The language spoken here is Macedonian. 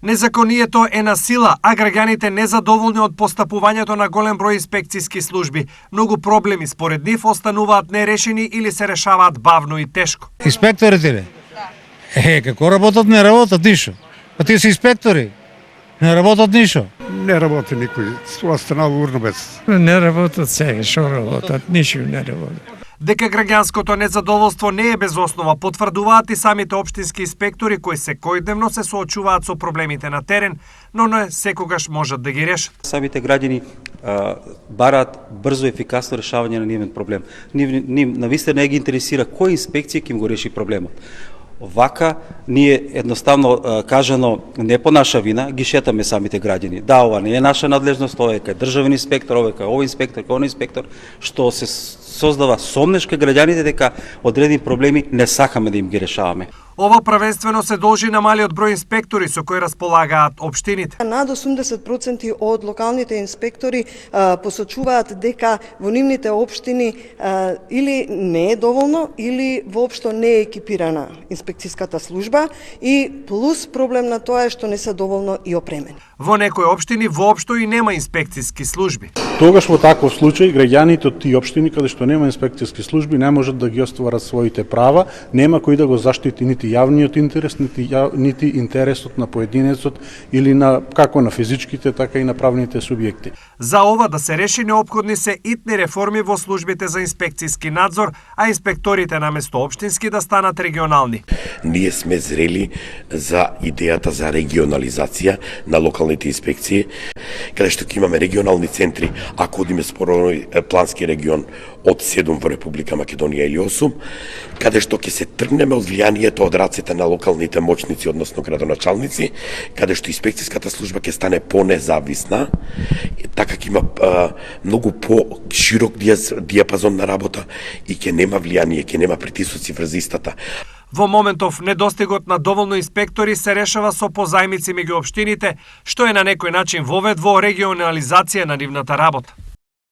Незаконието е на сила, а граѓаните незадоволни од постапувањето на голем број инспекцијски служби. Многу проблеми според нив остануваат нерешени или се решаваат бавно и тешко. Инспекторите ли? Како работат, не работат ништо. А тие се инспектори. Не работат ништо. Не работи никој. Тоа останало урно без. Не работат сега, шо работат, ништо не работат. Дека граѓанското незадоволство не е без основа, потврдуваат и самите општински инспектори кои секојдневно се соочуваат со проблемите на терен, но не секогаш можат да ги решат. Самите граѓани бараат брзо и ефикасно решавање на нивен проблем. Навистина не ги интересира која инспекција ќе им го реши проблемот. Вака, ние едноставно кажано, не по наша вина, ги шетаме самите граѓани. Да, ова не е наша надлежност, ова е кај државен инспектор, ова е кај овој инспектор, кај оној инспектор, што се создава сомнеш кај граѓаните дека одредени проблеми не сакаме да им ги решаваме. Ова првенствено се должи на малиот број инспектори со кои располагаат општините. Над 80% од локалните инспектори посочуваат дека во нивните општини или не е доволно или воопшто не е екипирана инспекцијската служба и плюс проблем на тоа е што не се доволно и опремени. Во некои општини воопшто и нема инспекцијски служби. Тогаш во таков случај граѓаните од тие општини каде што нема инспекцијски служби не можат да ги остварат своите права, нема кој да го заштити нити јавниот интерес, нити интересот на поединецот или на како на физичките, така и на правните субјекти. За ова да се реши неопходни се итни реформи во службите за инспекцијски надзор, а инспекторите наместо општински да станат регионални. Ние сме зрели за идејата за регионализација на локалните инспекции, каде што ќе имаме регионални центри, ако одиме споро плански регион од 7 во Република Македонија или 8, каде што ќе се тргнеме од влијанието од рацете на локалните моćници, односно градоначалници, каде што инспекцијската служба ќе стане понезависна, така ќе има многу по-широк диапазон на работа и ќе нема влијание, ќе нема притисоци врз истата. Во моментов недостигот на доволно инспектори се решава со позајмици меѓу општините, што е на некој начин вовед во регионализација на нивната работа.